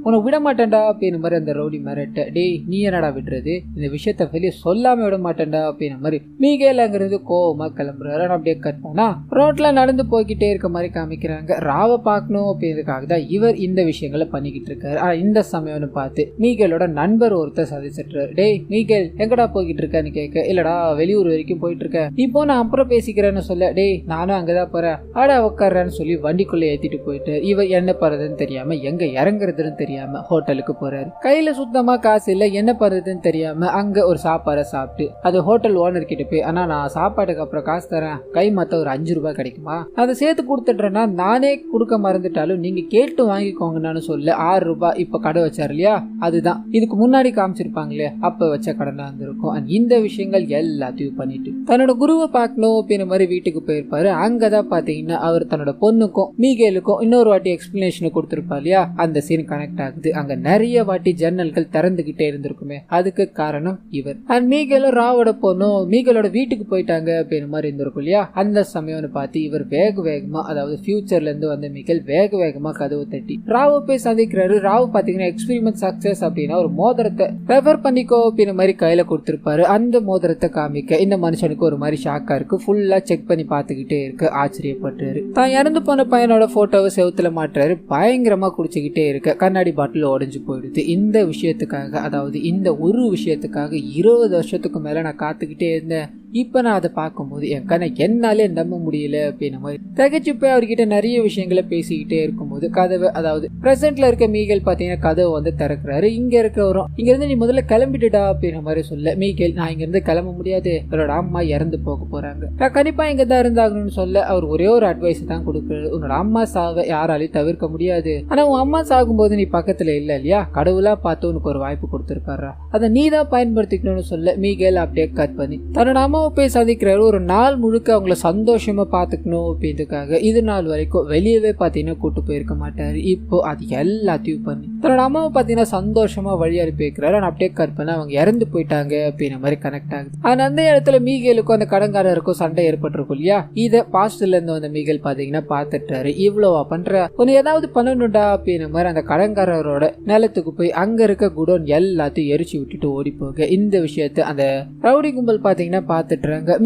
உனக்கு விட மாட்டேன்டா அப்படின்ற மாதிரி அந்த ரவுடி மிரட்ட, டேய் நீ என்னடா விடுறது, இந்த விஷயத்த வெளியே சொல்லாம விட மாட்டேன்டா அப்படின்ற மாதிரி மீகல் அங்கிருந்து கோவமா கிளம்புறாரு. அப்படியே கட் பண்ணா ரோட்ல நடந்து போய்கிட்டே இருக்க மாதிரி காமிக்கிறாங்க. ராவை பார்க்கணும் அப்படின்றதுக்காக தான் இவர் இந்த விஷயங்களை பண்ணிக்கிட்டு இருக்காரு. ஆனா இந்த சமயம்னு பார்த்து மீகலோட நண்பர் ஒருத்தர் சதிச்சிட்டாரு. டேய் மீகல் எங்கடா போய்கிட்டு இருக்கன்னு கேட்க, இல்லடா வெளியூர் வரைக்கும் போயிட்டு இருக்க, இப்போ நான் அப்புறம் பேசிக்கிறேன்னு சொல்ல, டேய் நானும் அங்கதான் போறேன் ஆடா உட்கார்றேன்னு சொல்லி வண்டிக்குள்ள ஏத்திட்டு போயிட்டு இவர் என்ன பண்றதுன்னு தெரியாம எங்க இறங்குறதுன்னு தெரியாம ஹோட்டலுக்கு போறாரு. கையில சுத்தமா காசு இல்ல, என்ன பண்றதுன்னு தெரியாம அங்க ஒரு சாப்பாடை சாப்பிட்டு அது ஹோட்டல் ஓனர் கிட்ட போய், ஆனா நான் சாப்பாட்டுக்கு அப்புறம் காசு தரேன், கை மத்த ஒரு 5 ரூபாய் கிடைக்குமா, அதை சேர்த்து கொடுத்துட்டேன்னா நானே கொடுக்க மறந்துட்டாலும் நீங்க கேட்டு வாங்கிக்கோங்கன்னு சொல்ல 6 ரூபாய் இப்ப கடை வச்சாரு இல்லையா, அதுதான் இதுக்கு முன்னாடி காமிச்சிருப்பாங்களே அப்ப வச்ச கடனா இருந்திருக்கும். இந்த விஷயங்கள் எல்லாத்தையும் பண்ணிட்டு தன்னோட குருவை பார்க்கணும் அப்படின்ற மாதிரி வீட்டுக்கு போயிருப்பாரு. அங்கதான் பாத்தீங்கன்னா அவர் தன்னோட பொண்ணுக்கும் மீகேலுக்கும் இன்னொரு வாட்டி எக்ஸ்பிளனேஷன் கொடுத்திருப்பா இல்லையா, அந்த சீன் கனெக்ட் ஆகுது. அங்க நிறைய வாட்டி ஜன்னல்கள் திறந்துகிட்டே இருந்திருக்குமே, அதுக்கு காரணம் இவர். அண்ட் மீகேலும் ராவோட பொண்ணும் மீகலோட வீட்டுக்கு போயிட்டாங்க அப்படின்ற மாதிரி இருந்திருக்கும் இல்லையா, அந்த சமயம்னு பார்த்து இவர் வேகமா அதாவது ஃபியூச்சர்ல இருந்து வந்த மீகல் வேகமா கதவு தட்டி ராவை போய் சந்திக்கிறாரு. ராவ் பாத்தீங்கன்னா எக்ஸ்பெரிமெண்ட் சக்சஸ் அப்படின்னா ஒரு மோதிரத்தை ரெஃபர் பண்ணிக்கோ அப்படின்ற மாதிரி கையில கொடுத்திருப்பாரு. அந்த மோதிரத்தை காமிக்க இந்த மனுஷனுக்கு ஒரு மாதிரி ஷாக்கா இருக்கு. ஃபுல்லா செக் பண்ணி பார்த்துக்கிட்டே இருக்கு. ஆச்சரியப்பட்டாரு. தான் இறந்து போன பையனோட போட்டோவை செவுத்துல மாட்டுறாரு. பயங்கரமா குடிச்சுக்கிட்டே இருக்க கண்ணாடி பாட்டில் உடைஞ்சு போயிடுது. இந்த விஷயத்துக்காக அதாவது இந்த ஒரு விஷயத்துக்காக 20 வருஷத்துக்கு மேல நான் காத்துக்கிட்டே இருந்தேன். இப்ப நான் அதை பார்க்கும்போது என் கண்ணை என்னாலே நம்ப முடியல அப்படின்ற மாதிரி தகச்சு போய் அவர்கிட்ட நிறைய விஷயங்களை பேசிக்கிட்டே இருக்கும்போது கதவை அதாவது பிரசன்ட்ல இருக்க மீகல் பாத்தீங்கன்னா கதவை வந்து திறக்கிறாரு. இங்க இருக்கிறவரும் இங்க இருந்து நீ முதல்ல கிளம்பிட்டுடா அப்படின்ற மாதிரி சொல்ல, மீகல் நான் இங்க இருந்து கிளம்ப முடியாது, என்னோட அம்மா இறந்து போக போறாங்க, நான் கண்டிப்பா இங்க தான் இருந்தாகணும்னு சொல்ல அவர் ஒரே ஒரு அட்வைஸ் தான் கொடுக்குறாரு. உன்னோட அம்மா சாவை யாராலையும் தவிர்க்க முடியாது, ஆனா உன் அம்மா சாகும்போது நீ பக்கத்துல இல்ல இல்லையா, கடவுளா பார்த்து உனக்கு ஒரு வாய்ப்பு கொடுத்திருக்காரா, அதை நீ தான் பயன்படுத்திக்கணும்னு சொல்ல மீகல் அப்படியே கட் பண்ணி தன்னோட அம்மாவை போய் சந்திக்கிறாரு. ஒரு நாள் முழுக்க அவங்கள சந்தோஷமா பாத்துக்கணும் அப்படின்றதுக்காக இது நாள் வரைக்கும் வெளியவே பாத்தீங்கன்னா கூட்டு போயிருக்க மாட்டாரு. இப்போ அது எல்லாத்தையும் பண்ணி தன்னோட அம்மாவை பாத்தீங்கன்னா சந்தோஷமா வழி அனுப்பி வைக்கிறாரு. அப்படியே கட் பண்ண அவங்க இறந்து போயிட்டாங்க அப்படின்ற மாதிரி கனெக்ட் ஆகுது. ஆனா அந்த இடத்துல மீகலுக்கும் அந்த கடன்காரருக்கும் சண்டை ஏற்பட்டிருக்கும் இல்லையா, இதை பாஸ்ட்ல இருந்து வந்த மீகல் பாத்தீங்கன்னா பாத்துட்டாரு. இவ்வளவா பண்ற, உன்னை ஏதாவது பண்ணணும்டா அப்படின்ற மாதிரி அந்த கடன்காரரோட நிலத்துக்கு போய் அங்க இருக்க குடோன் எல்லாத்தையும் எரிச்சு விட்டுட்டு ஓடி போக இந்த விஷயத்த அந்த ரவுடி கும்பல் பாத்தீங்கன்னா பாத்துட்டாங்க.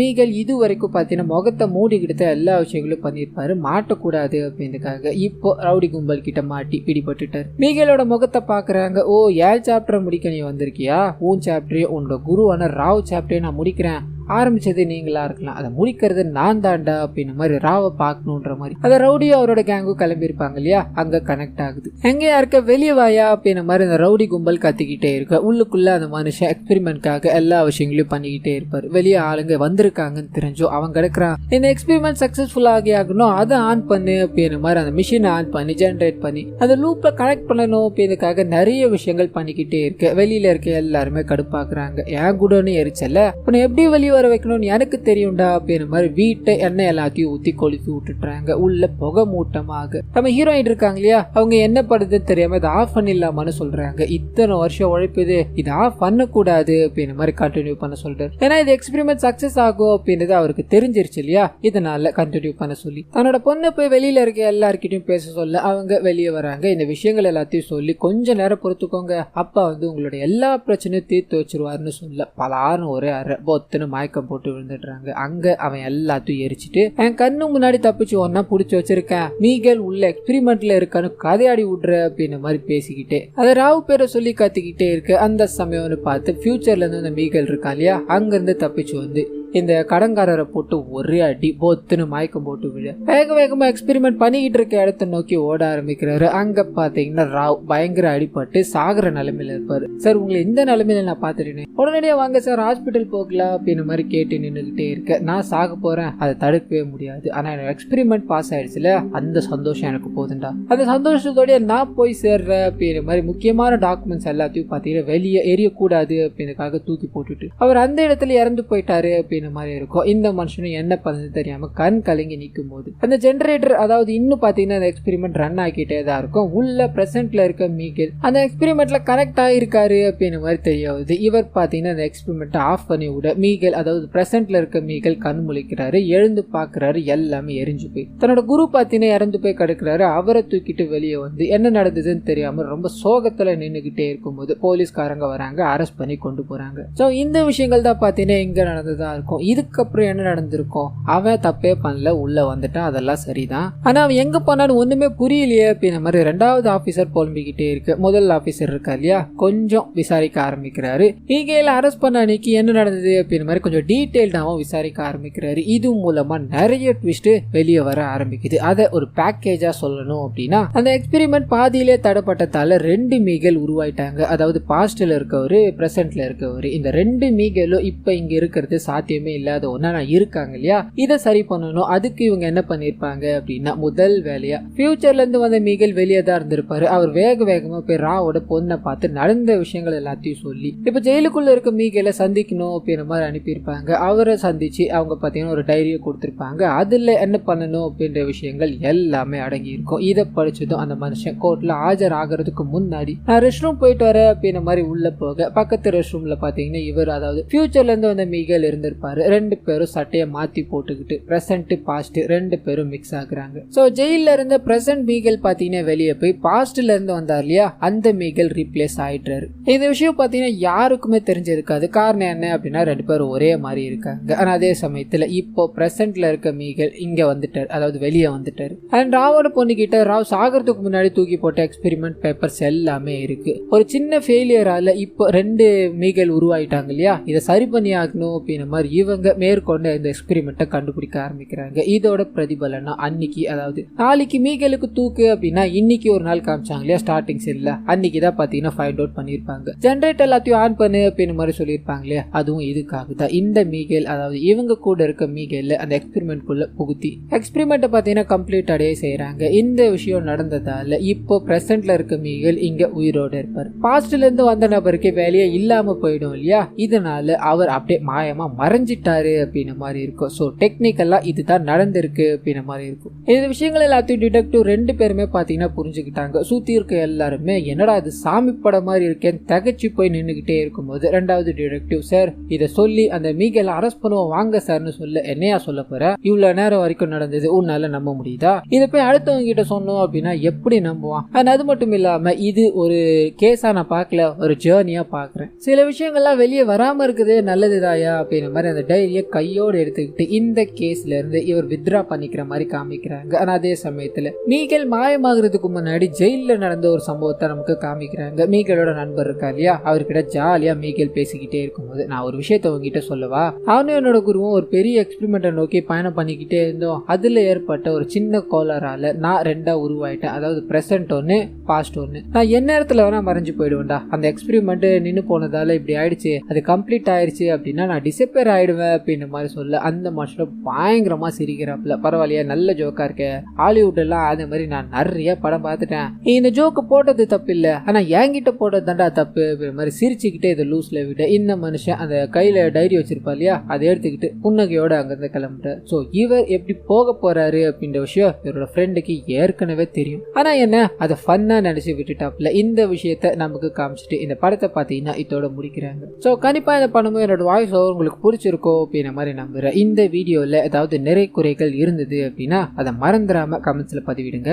மீகல் இது வரைக்கும் பாத்தீங்கன்னா முகத்தை மூடிக்கிட்டு எல்லா விஷயங்களும் பண்ணிருப்பாரு, மாட்டக்கூடாது அப்படின்றதுக்காக இப்போ ரவுடி கும்பல் கிட்ட மாட்டி பிடிபட்டுட்டாரு. மீகலோட முகத்தை பாக்குறாங்க. ஓ 7 சாப்டர் முடிக்க நீ வந்திருக்கியா, உன் சாப்டரையும் உன்னோட குருவான ராவ் சாப்டரையும் நான் முடிக்கிறேன், ஆரம்பிச்சது நீங்களா இருக்கலாம், அதை முடிக்கிறது நான் தாண்டா அப்படின்ற மாதிரி ராவை பார்க்கணுன்ற மாதிரி அதை ரவுடியும் அவரோட கேங்கும் கிளம்பி இருப்பாங்க இல்லையா, அங்க கனெக்ட் ஆகுது. எங்கேயா இருக்க வெளியே வாயா அப்படின்ற மாதிரி அந்த ரவுடி கும்பல் கத்திக்கிட்டே இருக்க உள்ளுக்குள்ள அந்த மனுஷன் எக்ஸ்பெரிமெண்ட்காக எல்லா விஷயங்களையும் பண்ணிக்கிட்டே இருப்பாரு. வெளியே ஆளுங்க வந்திருக்காங்கன்னு தெரிஞ்சோ அவன் கிடக்குறான். இந்த எக்ஸ்பெரிமெண்ட் சக்சஸ்ஃபுல் ஆகணும், அதை ஆன் பண்ணு அப்படின்ற மாதிரி அந்த மிஷினை ஆன் பண்ணி ஜென்ரேட் பண்ணி அந்த லூப்ல கனெக்ட் பண்ணணும் அப்படின்றதுக்காக நிறைய விஷயங்கள் பண்ணிக்கிட்டே இருக்க வெளியில இருக்க எல்லாருமே கடுப்பாக்குறாங்க. ஏன் கூடன்னு எரிச்சல உன்னை எப்படி வெளியே வர வைக்கணும்னு எனக்கு தெரியும்டா அப்படின்ற மாதிரி வீட்டை எண்ணெய் எல்லாத்தையும் ஊத்தி கொளுத்தி விட்டுட்டாங்க. உள்ள புகை மூட்டமாக நம்ம ஹீரோயின் இருக்காங்க இல்லையா, அவங்க என்ன படுதுன்னு தெரியாம இதை ஆஃப் பண்ணிடலாமான்னு சொல்றாங்க. இத்தனை வருஷம் உழைப்புது, இது ஆஃப் பண்ணக்கூடாது அப்படின்ற மாதிரி கண்டினியூ பண்ண சொல்றாரு. ஏன்னா இது எக்ஸ்பெரிமெண்ட் சக்சஸ் ஆகும் அப்படின்றது அவருக்கு தெரிஞ்சிருச்சு இல்லையா, இதனால கண்டினியூ பண்ண சொல்லி தன்னோட பொண்ணை போய் வெளியில இருக்க எல்லார்கிட்டையும் பேச சொல்ல அவங்க வெளியே வராங்க. இந்த விஷயங்கள் எல்லாத்தையும் சொல்லி கொஞ்ச நேரம் பொறுத்துக்கோங்க, அப்பா உங்களுடைய எல்லா பிரச்சனையும் தீர்த்து வச்சிருவாருன்னு சொல்ல பலாரும் ஒரே அரை பொத்துன்னு மயக்கம் போட்டு விழுந்துடுறாங்க. அங்க அவன் எல்லாத்தையும் எரிச்சிட்டு என் கண்ணு முன்னாடி தப்பிச்சு ஒன்னா புடிச்சு வச்சிருக்கேன், மீகல் உள்ள எக்ஸ்பெரிமெண்ட்ல இருக்கான்னு கதையாடி விடுற அப்படின்ற மாதிரி பேசிக்கிட்டே அதை ராவ் பேரை சொல்லி கத்திக்கிட்டே இருக்கு. அந்த சமயம்னு பார்த்து ஃபியூச்சர்ல இருந்து அந்த மீகல் இருக்கா இல்லையா, அங்க இருந்து தப்பிச்சு வந்து இந்த கடன்காரரை போட்டு ஒரே அடி பொத்துன்னு மயக்கம் போட்டு விழ வேக வேகமா எக்ஸ்பெரிமெண்ட் பண்ணிக்கிட்டு இருக்க இடத்த நோக்கி ஓட ஆரம்பிக்கிறாரு. அங்க பாத்தீங்கன்னா ராவ் பயங்கர அடிபட்டு சாகுற நிலைமையில இருப்பாரு. சார் உங்களை இந்த நிலைமையில நான் பாத்துட்டேன், உடனடியா வாங்க சார் ஹாஸ்பிட்டல் போகலாம் அப்படின்னு மாதிரி கேட்டு நின்றுகிட்டே இருக்க. நான் சாக போறேன், அதை தடுக்கவே முடியாது, ஆனா எனக்கு எக்ஸ்பெரிமெண்ட் பாஸ் ஆயிடுச்சுல, அந்த சந்தோஷம் எனக்கு போதுண்டா, அந்த சந்தோஷத்தோடய நான் போய் சேர்றேன் அப்படின்ற மாதிரி முக்கியமான டாக்குமெண்ட்ஸ் எல்லாத்தையும் பாத்தீங்கன்னா வெளியே எரியக்கூடாது அப்படின்றதுக்காக தூக்கி போட்டுட்டு அவர் அந்த இடத்துல இறந்து போயிட்டாரு அப்படின்னு மாதிரி இருக்கும். இந்த மனுஷனும் என்ன பண்ணது தெரியாம கண் கலங்கி நிற்கும் போது அந்த ஜெனரேட்டர், அதாவது இன்னும் பாத்தீங்கன்னா அந்த எக்ஸ்பெரிமெண்ட் ரன் ஆகிட்டே தான் இருக்கும். உள்ள பிரசன்ட்ல இருக்க மீகல் அந்த எக்ஸ்பெரிமெண்ட்ல கனெக்ட் ஆகிருக்காரு அப்படின்னு மாதிரி தெரியாது. இவர் பாத்தீங்கன்னா அந்த எக்ஸ்பெரிமெண்ட் ஆஃப் பண்ணி விட மீகல், அதாவது பிரசன்ட்ல இருக்க மீகல் கண் முழிக்கிறாரு, எழுந்து பாக்குறாரு, எல்லாமே எரிஞ்சு போய் தன்னோட குரு பாத்தீங்கன்னா இறந்து போய் கிடக்குறாரு. அவரை தூக்கிட்டு வெளியே வந்து என்ன நடந்ததுன்னு தெரியாம ரொம்ப சோகத்துல நின்னுகிட்டே இருக்கும்போது போலீஸ்காரங்க வராங்க, அரெஸ்ட் பண்ணி கொண்டு போறாங்க. சோ இந்த விஷயங்கள் தான் பாத்தீங்கன்னா இங்க நடந்ததா இருக்கும். இதுக்கப்புறம் என்ன நடந்திருக்கும், அவன் தப்பே பண்ணல, உள்ள வந்துட்டான், அதெல்லாம் சரிதான், ஆனா அவன் எங்க போனான்னு ஒண்ணுமே புரியலையே அப்படின்ற மாதிரி ரெண்டாவது ஆபீசர் புலம்பிக்கிட்டே இருக்கு. முதல் ஆபீசர் இருக்கா இல்லையா, கொஞ்சம் விசாரிக்க ஆரம்பிக்கிறாரு. மீகேல அரெஸ்ட் பண்ண அன்னைக்கு என்ன நடந்தது அப்படின்ற மாதிரி கொஞ்சம் டீடைல்டாவும் விசாரிக்க ஆரம்பிக்கிறாரு. இது மூலமா நிறைய ட்விஸ்ட் வெளியே வர ஆரம்பிக்குது. அதை ஒரு பேக்கேஜா சொல்லணும் அப்படின்னா, அந்த எக்ஸ்பெரிமெண்ட் பாதியிலே தடப்பட்டதால ரெண்டு மீகல் உருவாயிட்டாங்க. அதாவது பாஸ்ட்ல இருக்கவரு, பிரசன்ட்ல இருக்கவரு. இந்த ரெண்டு மீகலும் இப்ப இங்க இருக்கிறது சாத்தியம் இல்லாத ஒன்னா இருக்காங்க இல்லையா, இதை சரி பண்ணணும். அதுக்கு இவங்க என்ன பண்ணிருப்பாங்க அப்படின்னா, முதல் வேலையா ஃபியூச்சர்ல இருந்து வந்த மீகல் வெளியே தான் இருந்திருப்பாரு. அவர் வேக வேகமா போய் ராவோட பொண்ணை பார்த்து நடந்த விஷயங்கள் எல்லாத்தையும் சொல்லி இப்ப ஜெயிலுக்குள்ள இருக்க மீகலை சந்திக்கணும் அப்படின்ற மாதிரி அனுப்பியிருப்பாங்க. அவரை சந்திச்சு அவங்க பாத்தீங்கன்னா ஒரு டைரியை கொடுத்திருப்பாங்க. அதுல என்ன பண்ணணும் அப்படின்ற விஷயங்கள் எல்லாமே அடங்கி இருக்கும். இதை படிச்சதும் அந்த மனுஷன் கோர்ட்ல ஆஜர் ஆகிறதுக்கு முன்னாடி நான் ரெஸ்ட் ரூம் போயிட்டு வரேன் அப்படின்ற மாதிரி உள்ள போக பக்கத்து ரெஸ்ட் ரூம்ல பாத்தீங்கன்னா இவர், அதாவது ஃபியூச்சர்ல இருந்து வந்த மீகல் இருந்திருப்பாரு. ரெண்டு பேரும் சட்டையை மாத்தி போட்டுக்கிட்டு பிரசன்ட் பாஸ்ட் ரெண்டு பேரும் மிக்ஸ் ஆகுறாங்க. சோ ஜெயில இருந்த பிரசன்ட் மீகல் பாத்தீங்கன்னா வெளியே போய் பாஸ்ட்ல இருந்து வந்தார் இல்லையா, அந்த மீகல் ரீப்ளேஸ் ஆயிட்டாரு. இந்த விஷயம் பாத்தீங்கன்னா யாருக்குமே தெரிஞ்சிருக்காது. காரணம் என்ன அப்படின்னா, ரெண்டு பேரும் ஒரே மாதிரி இருக்காங்க. ஆனா அதே சமயத்துல இப்போ பிரசன்ட்ல இருக்க மீகல் இங்க வந்துட்டார், அதாவது வெளியே வந்துட்டாரு. அண்ட் ராவோட பொண்ணு கிட்ட ராவ் சாகிறதுக்கு முன்னாடி தூக்கி போட்ட எக்ஸ்பெரிமெண்ட் பேப்பர்ஸ் எல்லாமே இருக்கு. ஒரு சின்ன ஃபெயிலியரால இப்போ ரெண்டு மீகல் உருவாயிட்டாங்க இல்லையா, இதை சரி பண்ணி ஆகணும் அப்படின்ற மாதிரி இவங்க மேற்கொண்டு இந்த எக்ஸ்பெரிமெண்ட்டை கண்டுபிடிக்க ஆரம்பிக்கிறாங்க. இதோட பிரதிபலனா அன்னைக்கு, அதாவது நாளைக்கு மீகலுக்கு தூக்கு அப்படின்னா இன்னைக்கு ஒரு நாள் காமிச்சாங்க இல்லையா ஸ்டார்டிங் சீன்ல, அன்னைக்கு தான் பாத்தீங்கன்னா ஃபைண்ட் அவுட் பண்ணிருப்பாங்க. ஜெனரேட்டர் எல்லாத்தையும் ஆன் பண்ணு அப்படின்னு மாதிரி சொல்லியிருப்பாங்க இல்லையா, அதுவும் இதுக்காக தான். இந்த மீகல், அதாவது இவங்க கூட இருக்க மீகல் அந்த எக்ஸ்பெரிமெண்ட் குள்ள புகுத்தி எக்ஸ்பெரிமெண்ட்டை பாத்தீங்கன்னா கம்ப்ளீட் அடைய செய்யறாங்க. இந்த விஷயம் நடந்ததால இப்போ பிரசன்ட்ல இருக்க மீகல் இங்க உயிரோட இருப்பார். பாஸ்ட்ல இருந்து வந்த நபருக்கு வேலையே இல்லாம போயிடும் இல்லையா, இதனால அவர் அப்படியே மாயமா மறைஞ்சிட்டாரு அப்படின்ற மாதிரி இருக்கும். சோ டெக்னிக்கலா இதுதான் நடந்திருக்கு அப்படின்ற மாதிரி இருக்கும். இந்த விஷயங்கள் எல்லாத்தையும் டிடெக்டிவ் ரெண்டு பேருமே பாத்தீங்கன்னா புரிஞ்சுக்கிட்டாங்க. சுத்தி இருக்க எல்லாருமே என்னடா இது சாமி படம் மாதிரி இருக்கேன்னு தகச்சு போய் நின்னுகிட்டே இருக்கும்போது ரெண்டாவது டிடெக்டிவ், சார் இதை சொல்லி அந்த மீகலை அரெஸ்ட் பண்ணுவோம் வாங்க சார்னு சொல்ல, என்னையா சொல்ல போற, இவ்வளவு நேரம் வரைக்கும் நடந்தது உன்னால நம்ப முடியுதா, இதை போய் அடுத்தவங்க கிட்ட சொன்னோம் அப்படின்னா எப்படி நம்புவான். அது மட்டும் இல்லாம இது ஒரு கேஸா நான் பாக்கல, ஒரு ஜேர்னியா பாக்குறேன். சில விஷயங்கள்லாம் வெளியே வராம இருக்குதே நல்லதுதாயா அப்படின்ற மாதிரி அந்த டைரியை கையோடு எடுத்துக்கிட்டு இந்த கேஸ்ல இருந்து இவர் வித்ரா பண்ணிக்கிற மாதிரி காமிக்கிறாங்க. ஆனா அதே சமயத்துல மீகல் மாயமாகிறதுக்கு முன்னாடி ஜெயில நடந்த ஒரு சம்பவத்தை நமக்கு காமிக்கிறாங்க. மீகலோட நண்பர் இருக்கா இல்லையா, அவர்கிட்ட ஜாலியா மீகல் பேசிக்கிட்டே இருக்கும்போது, நான் ஒரு விஷயத்த உங்ககிட்ட சொல்லவா, அவனும் என்னோட குருவும் ஒரு பெரிய எக்ஸ்பெரிமெண்ட்டை நோக்கி பயணம் பண்ணிக்கிட்டே இருந்தோம். அதுல ஏற்பட்ட ஒரு சின்ன கோளாறால நான் ரெண்டா உருவாயிட்டேன், அதாவது பிரசன்ட் ஒன்னு பாஸ்ட் ஒன்னு. நான் என்ன நேரத்துல வேணா மறைஞ்சு போயிடுவேன்டா, அந்த எக்ஸ்பெரிமெண்ட் நின்னு போனதால இப்படி ஆயிடுச்சு, அது கம்ப்ளீட் ஆயிடுச்சு அப்படின்னா நான் டிசப்பேர் ஆயிடுவேன் அப்படின்ற மாதிரி சொல்ல அந்த மாஸ்டர் பயங்கரமா சிரிக்கிறாப்ல. பரவாயில்லையா, நல்ல ஜோக்கா இருக்க, ஹாலிவுட் எல்லாம் அதே மாதிரி நான் நிறைய படம் பார்த்துட்டேன், இந்த ஜோக்கு போட்டது தப்பு இல்ல, ஆனா என்கிட்ட போட்டது தாண்டா தப்பு அப்படின்ற மாதிரி சிரிச்சுக்கிட்டே இதை லூஸ்ல விட இந்த மனுஷன் அந்த கையில டைரி வச்சிருப்பா இல்லையா, அதை எடுத்துக்கிட்டு புன்னகையோட அங்கிருந்து கிளம்பிட்டார். சோ இவர் எப்படி போக போறாரு அப்படின்ற விஷயம் இவரோட ஃப்ரெண்டுக்கு ஏற்கனவே தெரியும். ஆனா என்ன, அதை ஃபன்னா நினைச்சு விட்டுட்டாப்ல. இந்த விஷயத்த நமக்கு காமிச்சிட்டு இந்த படத்தை பாத்தீங்கன்னா இதோட முடிக்கிறாங்க. சோ கண்டிப்பா இந்த படமும் என்னோட வாய்ஸ் ஓவர் உங்களுக்கு பிடிச்சிருக்கோ அப்படின்ற மாதிரி நம்புறேன். இந்த வீடியோல ஏதாவது நிறை குறைகள் இருந்தது அப்படின்னா அதை மறந்துடாம கமெண்ட்ஸ்ல பதிவிடுங்க.